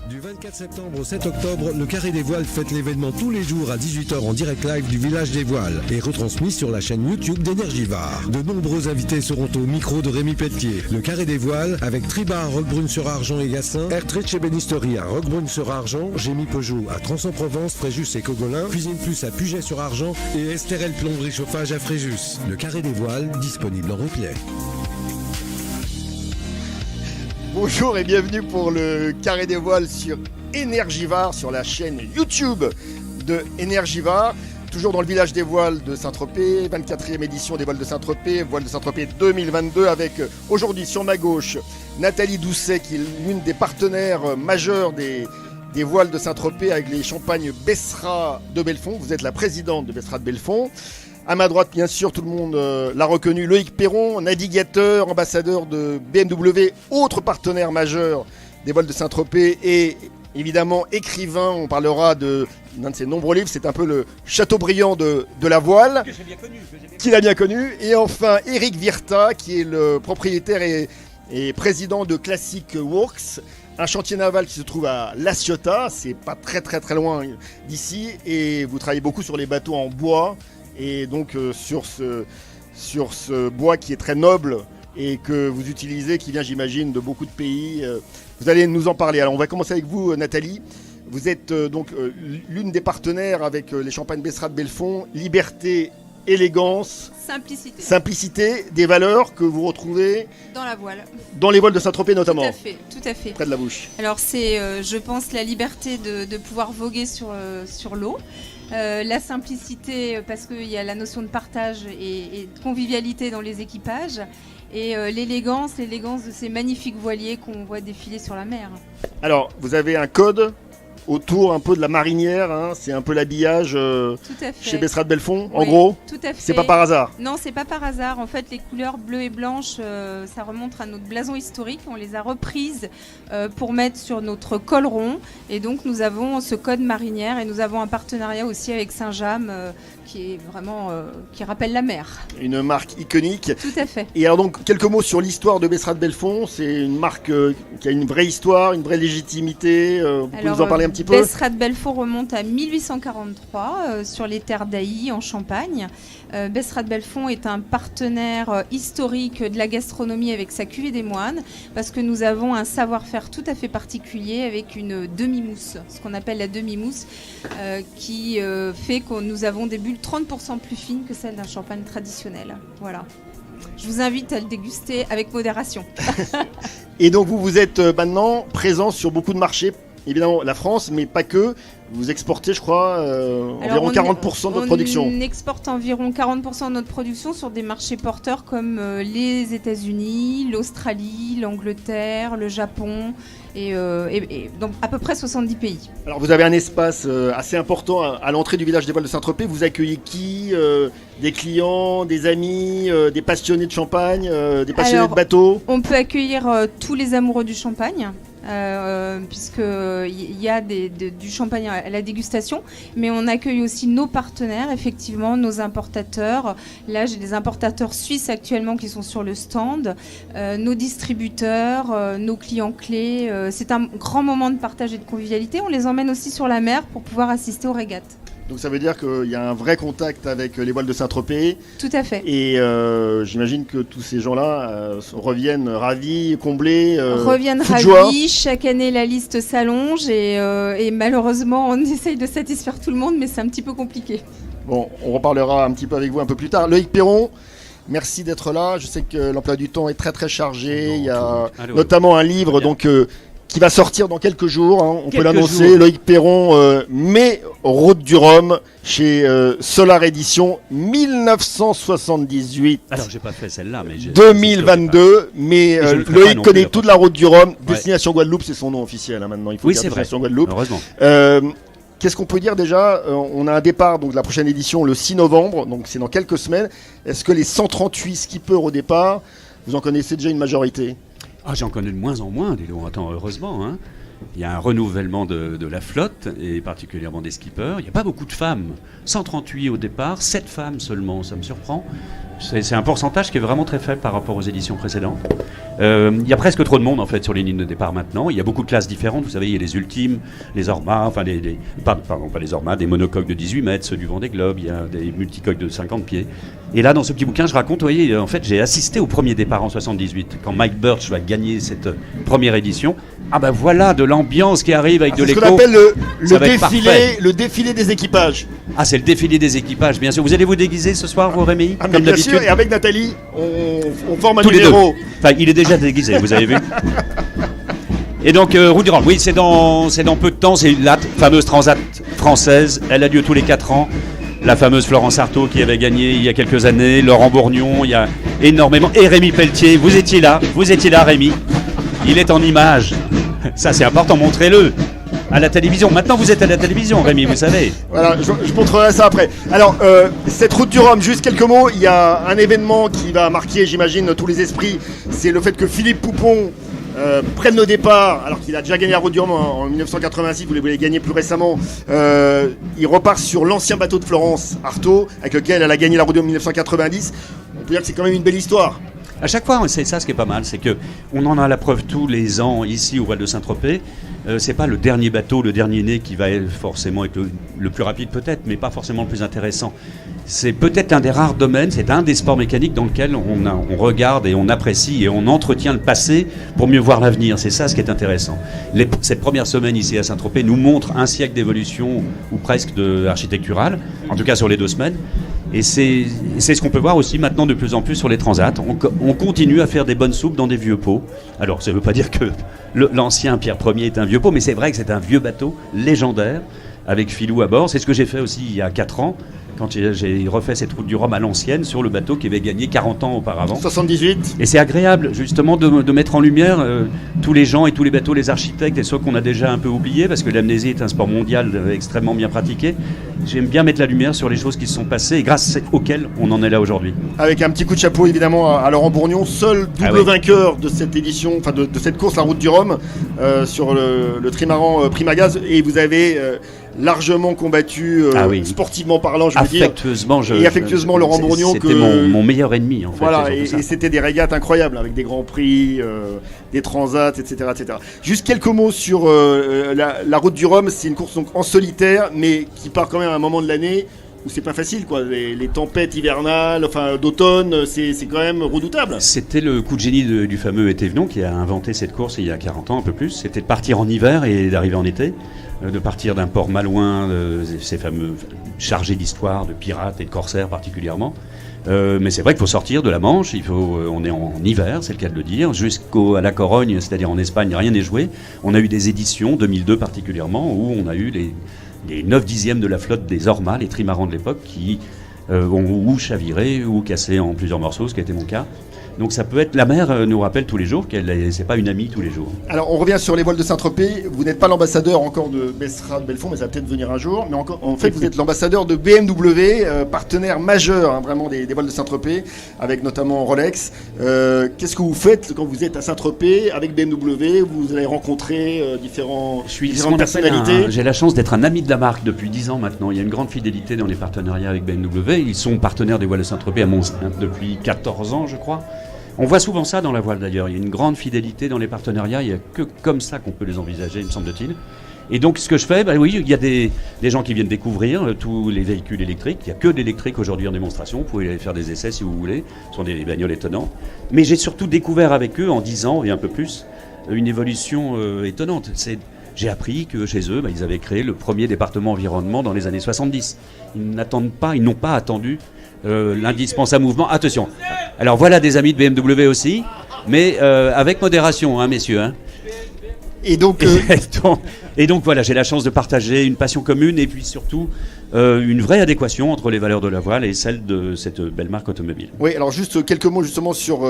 Du 24 septembre au 7 octobre, le Carré des Voiles fête l'événement tous les jours à 18h en direct live du village des Voiles et retransmis sur la chaîne YouTube d'Energivore. De nombreux invités seront au micro de Rémi Pelletier. Le Carré des Voiles avec Triba à Roquebrune-sur-Argent et Gassin, Ertrecht Ébénisterie à Roquebrune-sur-Argent, Gémy Peugeot à Trans-en-Provence, Fréjus et Cogolin, Cuisine Plus à Puget-sur-Argent et Esterel Plomberie Chauffage à Fréjus. Le Carré des Voiles, disponible en replay. Bonjour et bienvenue pour le Carré des Voiles sur Énergivore, sur la chaîne YouTube de Énergivore. Toujours dans le village des Voiles de Saint-Tropez, 24e édition des Voiles de Saint-Tropez, Voiles de Saint-Tropez 2022 avec aujourd'hui sur ma gauche Nathalie Doucet qui est l'une des partenaires majeurs des Voiles de Saint-Tropez avec les champagnes Bessera de Belfond. Vous êtes la présidente de Bessera de Belfond. À ma droite, bien sûr, tout le monde l'a reconnu, Loïc Perron, navigateur, ambassadeur de BMW, autre partenaire majeur des Voiles de Saint-Tropez et évidemment écrivain. On parlera d'un de ses nombreux livres, c'est un peu le Chateaubriand de la voile, qu'il a bien connu. Et enfin, Eric Virta, qui est le propriétaire et président de Classic Works, un chantier naval qui se trouve à La Ciotat, c'est pas très loin d'ici, et vous travaillez beaucoup sur les bateaux en bois. Et donc sur ce bois qui est très noble et que vous utilisez, qui vient j'imagine de beaucoup de pays, vous allez nous en parler. Alors on va commencer avec vous Nathalie. Vous êtes donc l'une des partenaires avec les champagnes Bessera de Belfond, liberté, élégance, simplicité, des valeurs que vous retrouvez dans la voile. Dans les voiles de Saint-Tropez notamment. Tout à fait. Près de la bouche. Alors c'est, je pense, la liberté de pouvoir voguer sur l'eau. La simplicité parce qu'il y a la notion de partage et de convivialité dans les équipages et l'élégance de ces magnifiques voiliers qu'on voit défiler sur la mer. Alors vous avez un code autour un peu de la marinière, hein, c'est un peu l'habillage chez Bessera de Belfond, en gros. Tout à fait. C'est pas par hasard. Non, c'est pas par hasard. En fait, les couleurs bleues et blanches, ça remonte à notre blason historique. On les a reprises pour mettre sur notre col rond. Et donc, nous avons ce code marinière et nous avons un partenariat aussi avec Saint-James qui est vraiment qui rappelle la mer. Une marque iconique. Tout à fait. Et alors donc, quelques mots sur l'histoire de Bessera de Belfond. C'est une marque qui a une vraie histoire, une vraie légitimité. Vous pouvez nous en parler un petit peu ? Bessera de Belfond remonte à 1843 sur les terres d'Ailly en Champagne. Bessera de Belfond est un partenaire historique de la gastronomie avec sa cuvée des moines parce que nous avons un savoir-faire tout à fait particulier avec une demi-mousse, ce qu'on appelle la demi-mousse, qui fait que nous avons des bulles 30% plus fines que celles d'un champagne traditionnel. Voilà. Je vous invite à le déguster avec modération. Et donc vous êtes maintenant présent sur beaucoup de marchés. Évidemment la France, mais pas que. Vous exportez, je crois, environ 40% de votre production. On exporte environ 40% de notre production sur des marchés porteurs comme les États-Unis, l'Australie, l'Angleterre, le Japon et donc à peu près 70 pays. Alors vous avez un espace assez important à l'entrée du village des Voiles de Saint-Tropez. Vous accueillez qui des clients, des amis, des passionnés de champagne, des passionnés de bateaux? On peut accueillir tous les amoureux du champagne. Puisqu'il y a du champagne à la dégustation, mais on accueille aussi nos partenaires, effectivement, nos importateurs. Là, j'ai des importateurs suisses actuellement qui sont sur le stand, nos distributeurs, nos clients clés. C'est un grand moment de partage et de convivialité. On les emmène aussi sur la mer pour pouvoir assister aux régates. Donc ça veut dire qu'il y a un vrai contact avec les voiles de Saint-Tropez. Tout à fait. Et j'imagine que tous ces gens-là reviennent ravis, comblés, reviennent ravis. Chaque année, la liste s'allonge et malheureusement, on essaye de satisfaire tout le monde, mais c'est un petit peu compliqué. Bon, on reparlera un petit peu avec vous un peu plus tard. Loïc Perron, merci d'être là. Je sais que l'emploi du temps est très chargé. Il y a notamment un livre qui va sortir dans quelques jours, hein, on peut l'annoncer. Loïc Perron, mais Route du Rhum, chez Solar Édition, 1978. Alors j'ai pas fait celle-là, mais 2022, mais Loïc connaît toute la Route du Rhum. Destination Guadeloupe, c'est son nom officiel hein, maintenant. Il faut dire Destination Guadeloupe. Heureusement. Qu'est-ce qu'on peut dire déjà? On a un départ, donc la prochaine édition, le 6 novembre, donc c'est dans quelques semaines. Est-ce que les 138 skippers au départ, vous en connaissez déjà une majorité? Ah, j'en connais de moins en moins, dis donc. Attends, heureusement. Hein. Il y a un renouvellement de la flotte, et particulièrement des skippers. Il n'y a pas beaucoup de femmes. 138 au départ, 7 femmes seulement, ça me surprend. C'est un pourcentage qui est vraiment très faible par rapport aux éditions précédentes. Il y a presque trop de monde en fait sur les lignes de départ maintenant. Il y a beaucoup de classes différentes. Vous savez, il y a les ultimes, les Ormas, enfin pas les Ormas, des monocoques de 18 mètres, ceux du Vendée Globe. Il y a des multicoques de 50 pieds. Et là, dans ce petit bouquin, je raconte, vous voyez, en fait, j'ai assisté au premier départ en 78, quand Mike Birch va gagner cette première édition. Ah ben voilà de l'ambiance qui arrive avec de l'écho. C'est ce qu'on appelle le défilé des équipages. Ah, c'est le défilé des équipages, bien sûr. Vous allez vous déguiser ce soir, vous, Rémi, comme d'habitude. Bien sûr, et avec Nathalie, on forme un tous numéro. Enfin, il est déjà déguisé, vous avez vu. Et donc, Route du Rhum, oui, c'est dans peu de temps. C'est la fameuse Transat française. Elle a lieu tous les 4 ans. La fameuse Florence Artaud qui avait gagné il y a quelques années. Laurent Bourgnon, il y a énormément. Et Rémi Pelletier, vous étiez là, Rémi. Il est en image. Ça, c'est important, montrez-le. À la télévision. Maintenant, vous êtes à la télévision, Rémi, vous savez. Voilà, je montrerai ça après. Alors, cette route du Rhum, juste quelques mots. Il y a un événement qui va marquer, j'imagine, tous les esprits. C'est le fait que Philippe Poupon prenne le départ, alors qu'il a déjà gagné la route du Rhum en 1986, vous l'avez gagné plus récemment. Il repart sur l'ancien bateau de Florence Artaud, avec lequel elle a gagné la route du Rhum en 1990. On peut dire que c'est quand même une belle histoire. À chaque fois, c'est ça ce qui est pas mal, c'est que on en a la preuve tous les ans ici au Val de Saint-Tropez. C'est pas le dernier bateau, le dernier né qui va forcément être le plus rapide peut-être, mais pas forcément le plus intéressant. C'est peut-être un des rares domaines, c'est un des sports mécaniques dans lequel on regarde et on apprécie et on entretient le passé pour mieux voir l'avenir. C'est ça ce qui est intéressant. Cette première semaine ici à Saint-Tropez nous montre un siècle d'évolution, ou presque architecturale, en tout cas sur les 2 semaines. Et c'est ce qu'on peut voir aussi maintenant de plus en plus sur les transats. On continue à faire des bonnes soupes dans des vieux pots. Alors ça ne veut pas dire que l'ancien Pierre Ier est un vieux pot, mais c'est vrai que c'est un vieux bateau légendaire avec Filou à bord. C'est ce que j'ai fait aussi il y a 4 ans, quand j'ai refait cette route du Rhum à l'ancienne sur le bateau qui avait gagné 40 ans auparavant. 78. Et c'est agréable justement de mettre en lumière tous les gens et tous les bateaux, les architectes et ceux qu'on a déjà un peu oubliés, parce que l'amnésie est un sport mondial extrêmement bien pratiqué. J'aime bien mettre la lumière sur les choses qui se sont passées et grâce auxquelles on en est là aujourd'hui. Avec un petit coup de chapeau évidemment à Laurent Bourgnon, seul double vainqueur de cette édition, enfin de cette course, la route du Rhum, sur le trimaran Primagaz, et vous avez largement combattu sportivement parlant, je veux dire. Affectueusement Laurent Bourgnon. C'était mon meilleur ennemi en fait. Voilà, et c'était des régates incroyables avec des grands prix, des transats, etc., etc. Juste quelques mots sur la route du Rhum. C'est une course donc en solitaire, mais qui part quand même à un moment de l'année où c'est pas facile, quoi. Les tempêtes hivernales, enfin d'automne, c'est quand même redoutable. C'était le coup de génie du fameux Étévenon qui a inventé cette course il y a 40 ans, un peu plus. C'était de partir en hiver et d'arriver en été, de partir d'un port malouin, ces fameux chargés d'histoire, de pirates et de corsaires particulièrement. Mais c'est vrai qu'il faut sortir de la Manche, on est en hiver, c'est le cas de le dire, jusqu'à la Corogne, c'est-à-dire en Espagne, rien n'est joué. On a eu des éditions, 2002 particulièrement, où on a eu les 9/10 de la flotte des Ormas, les trimarans de l'époque, qui ont ou chaviré ou cassé en plusieurs morceaux, ce qui a été mon cas. Donc ça peut être, la mer nous rappelle tous les jours qu'elle c'est pas une amie tous les jours. Alors on revient sur les voiles de Saint-Tropez. Vous n'êtes pas l'ambassadeur encore de Bessrad Belfond, mais ça va peut-être venir un jour. Mais en fait, vous êtes l'ambassadeur de BMW, partenaire majeur vraiment des voiles de Saint-Tropez, avec notamment Rolex. Qu'est-ce que vous faites quand vous êtes à Saint-Tropez avec BMW? Vous allez rencontrer différentes personnalités. J'ai la chance d'être un ami de la marque depuis 10 ans maintenant. Il y a une grande fidélité dans les partenariats avec BMW. Ils sont partenaires des voiles de Saint-Tropez à depuis 14 ans, je crois. On voit souvent ça dans la voile d'ailleurs, il y a une grande fidélité dans les partenariats, il n'y a que comme ça qu'on peut les envisager, me semble-t-il. Et donc ce que je fais, il y a des gens qui viennent découvrir tous les véhicules électriques, il n'y a que de l'électrique aujourd'hui en démonstration, vous pouvez aller faire des essais si vous voulez, ce sont des bagnoles étonnantes. Mais j'ai surtout découvert avec eux, en 10 ans et un peu plus, une évolution étonnante. J'ai appris que chez eux, ils avaient créé le premier département environnement dans les années 70. Ils n'ont pas attendu l'indispensable mouvement. Attention, alors voilà des amis de BMW aussi, mais avec modération, hein, messieurs. Hein. Et donc, Et donc voilà, j'ai la chance de partager une passion commune et puis surtout une vraie adéquation entre les valeurs de la voile et celles de cette belle marque automobile. Oui, alors juste quelques mots justement sur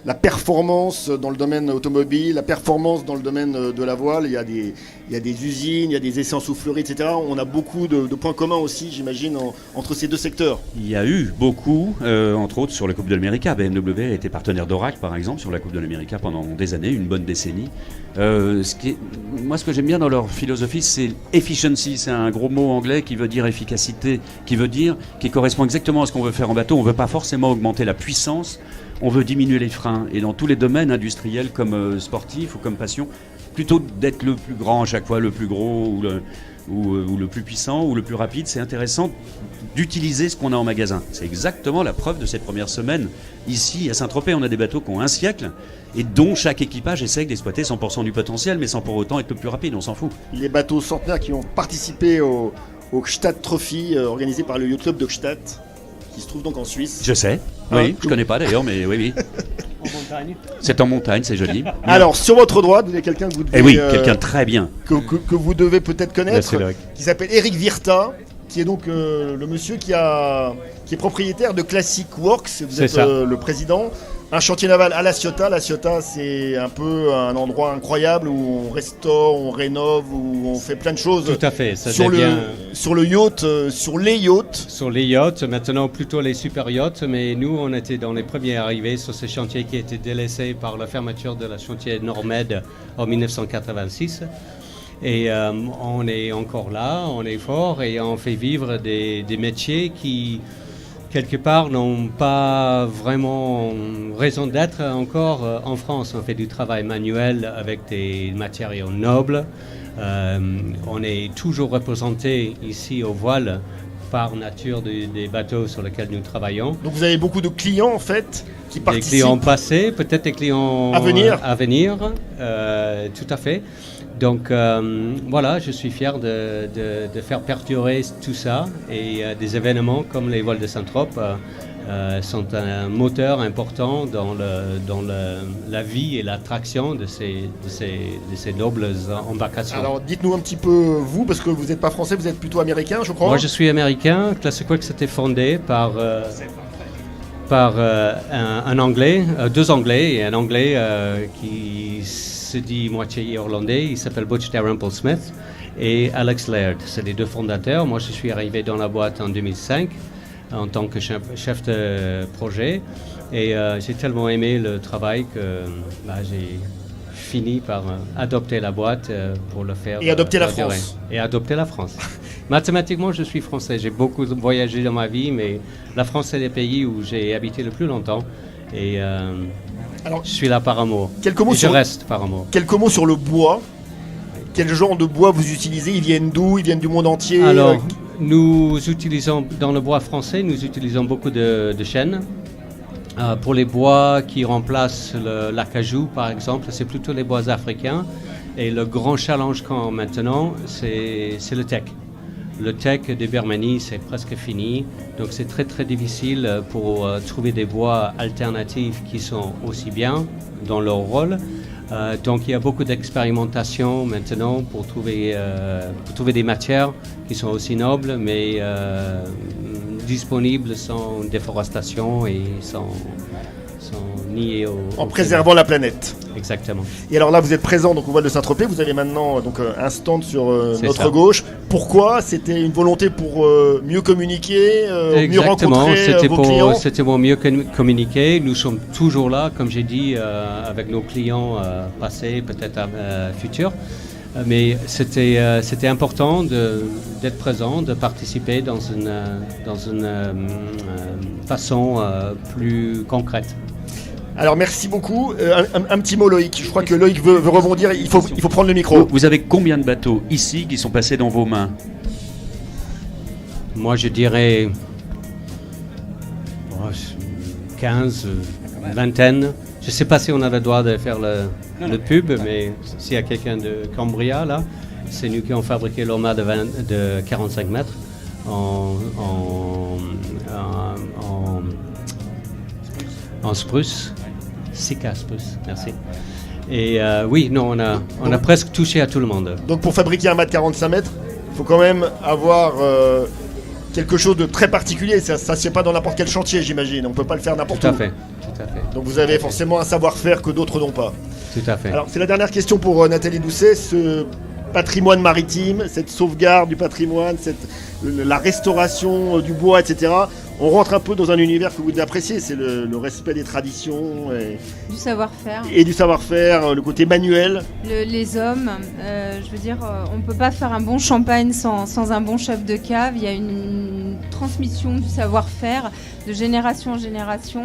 la performance dans le domaine automobile, la performance dans le domaine de la voile. Il y a des usines, il y a des essais en soufflerie, etc. On a beaucoup de points communs aussi, j'imagine, entre ces deux secteurs. Il y a eu beaucoup, entre autres sur la Coupe de l'América. BMW a été partenaire d'Oracle, par exemple, sur la Coupe de l'América pendant des années, une bonne décennie. Ce que j'aime bien dans leur philosophie, c'est efficiency. C'est un gros mot anglais qui veut dire efficacité, qui correspond exactement à ce qu'on veut faire en bateau. On ne veut pas forcément augmenter la puissance, on veut diminuer les freins. Et dans tous les domaines industriels comme sportifs ou comme passion, plutôt d'être le plus grand à chaque fois, le plus gros ou le plus puissant ou le plus rapide, c'est intéressant d'utiliser ce qu'on a en magasin. C'est exactement la preuve de cette première semaine. Ici, à Saint-Tropez, on a des bateaux qui ont un siècle et dont chaque équipage essaye d'exploiter 100% du potentiel, mais sans pour autant être le plus rapide, on s'en fout. Les bateaux centenaires qui ont participé au Gstaad Trophy organisé par le Yacht Club de Gstaad, qui se trouve donc en Suisse. Je sais, oui, je connais pas d'ailleurs, mais oui. En montagne. C'est en montagne, c'est joli. Alors, sur votre droite, vous avez quelqu'un que vous devez... Eh oui, quelqu'un de très bien. Que vous devez peut-être connaître, Merci, Loïc. qui s'appelle Eric Virta, qui est donc le monsieur qui est propriétaire de Classic Works. Vous êtes le président. Un chantier naval à La Ciotat. La Ciotat, c'est un peu un endroit incroyable où on restaure, on rénove, où on fait plein de choses. Tout à fait. Ça Sur devient le yacht, sur les yachts. sur les yachts, maintenant plutôt les super yachts, mais nous on était dans les premiers arrivés sur ce chantier qui a été délaissé par la fermeture de la chantier Normed en 1986. Et on est encore là, on est fort et on fait vivre des métiers qui, quelque part, n'ont pas vraiment raison d'être encore en France. On fait du travail manuel avec des matériaux nobles. On est toujours représenté ici au voile par nature des bateaux sur lesquels nous travaillons. Donc vous avez beaucoup de clients en fait qui Des participent. clients passés, peut-être des clients À venir. Tout à fait. Donc voilà, je suis fier de faire perdurer tout ça et des événements comme les vols de Saint-Trope sont un moteur important dans la vie et l'attraction de ces nobles embarcations. Alors dites-nous un petit peu vous, parce que vous n'êtes pas français, vous êtes plutôt américain je crois. Moi je suis américain, Classic Works c'était fondé par un Anglais, deux Anglais et un Anglais qui se dit moitié irlandais, il s'appelle Butch Dalrymple Smith et Alex Laird, c'est les deux fondateurs. Moi je suis arrivé dans la boîte en 2005 en tant que chef de projet et j'ai tellement aimé le travail que j'ai fini par adopter la boîte pour le faire. Et adopter la perdurer. France. Et adopter la France. Mathématiquement, je suis français. J'ai beaucoup voyagé dans ma vie, mais la France, c'est le pays où j'ai habité le plus longtemps. Et Alors, je suis là par amour. quelques mots Et je sur- reste par amour. Quelques mots sur le bois. Quel genre de bois vous utilisez? Ils viennent d'où? Ils viennent du monde entier? Alors, nous utilisons, dans le bois français, nous utilisons beaucoup de chêne. Pour les bois qui remplacent l'acajou, par exemple, c'est plutôt les bois africains. Et le grand challenge maintenant, c'est le teck. Le teck de Birmanie, c'est presque fini. Donc c'est très très difficile pour trouver des bois alternatifs qui sont aussi bien dans leur rôle. Donc il y a beaucoup d'expérimentation maintenant pour trouver des matières qui sont aussi nobles, mais disponibles sans déforestation et sans nier en préservant la planète. Exactement. Et alors là, vous êtes présent donc au voile de Saint-Tropez. Vous avez maintenant donc un stand sur C'est notre ça. gauche. Pourquoi? C'était une volonté pour mieux communiquer, mieux Exactement, rencontrer vos clients. c'était pour mieux communiquer. Nous sommes toujours là, comme j'ai dit, avec nos clients passés, peut-être futurs. Mais c'était important d'être présent, de participer dans une façon plus concrète. Alors merci beaucoup. Un petit mot Loïc. Je crois que Loïc veut rebondir. Il faut prendre le micro. Vous avez combien de bateaux ici qui sont passés dans vos mains? Moi, je dirais 15, une vingtaine. Je ne sais pas si on a le droit de faire le pub, mais s'il y a quelqu'un de Cambria, là, c'est nous qui avons fabriqué l'Orma de 45 mètres en spruce. Sika spruce, merci. Et oui, non, on a presque touché à tout le monde. Donc pour fabriquer un mât de 45 mètres, il faut quand même avoir quelque chose de très particulier. Ça ne se fait pas dans n'importe quel chantier, j'imagine. On ne peut pas le faire n'importe où. Tout à fait. Donc vous avez forcément un savoir-faire que d'autres n'ont pas. Tout à fait. Alors c'est la dernière question pour Nathalie Doucet. Ce patrimoine maritime, cette sauvegarde du patrimoine, la restauration du bois, etc. On rentre un peu dans un univers que vous devez apprécier, c'est le respect des traditions Du savoir-faire. et du savoir-faire, le côté manuel. Les hommes, je veux dire, on ne peut pas faire un bon champagne sans un bon chef de cave. Il y a une transmission du savoir-faire de génération en génération.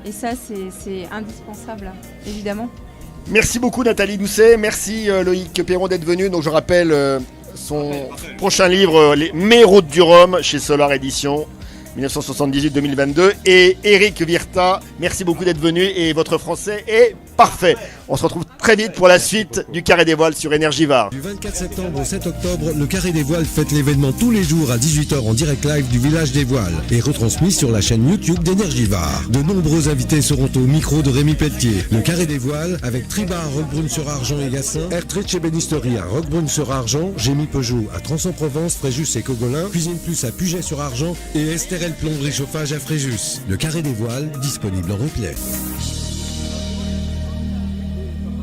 Et ça, c'est indispensable, évidemment. Merci beaucoup Nathalie Doucet, merci Loïc Perron d'être venu. Donc je rappelle son prochain livre, Mes routes du Rhum, chez Solar Édition. 1978-2022 et Eric Virta, merci beaucoup d'être venu et votre français est parfait. On se retrouve très vite pour la suite du Carré des Voiles sur Énergivore. Du 24 septembre au 7 octobre, le Carré des Voiles fête l'événement tous les jours à 18h en direct live du village des Voiles et retransmis sur la chaîne YouTube d'Énergivore. De nombreux invités seront au micro de Rémi Pelletier. Le Carré des Voiles avec Triba à Roquebrune-sur-Argent et Gassin, Ertrich et Bénisterie à Roquebrune-sur-Argent, Gémy Peugeot à Tronçon-Provence, Fréjus et Cogolin, Cuisine Plus à Puget-sur-Argent et Estérel Plomberie Chauffage à Fréjus. Le Carré des Voiles, disponible en replay.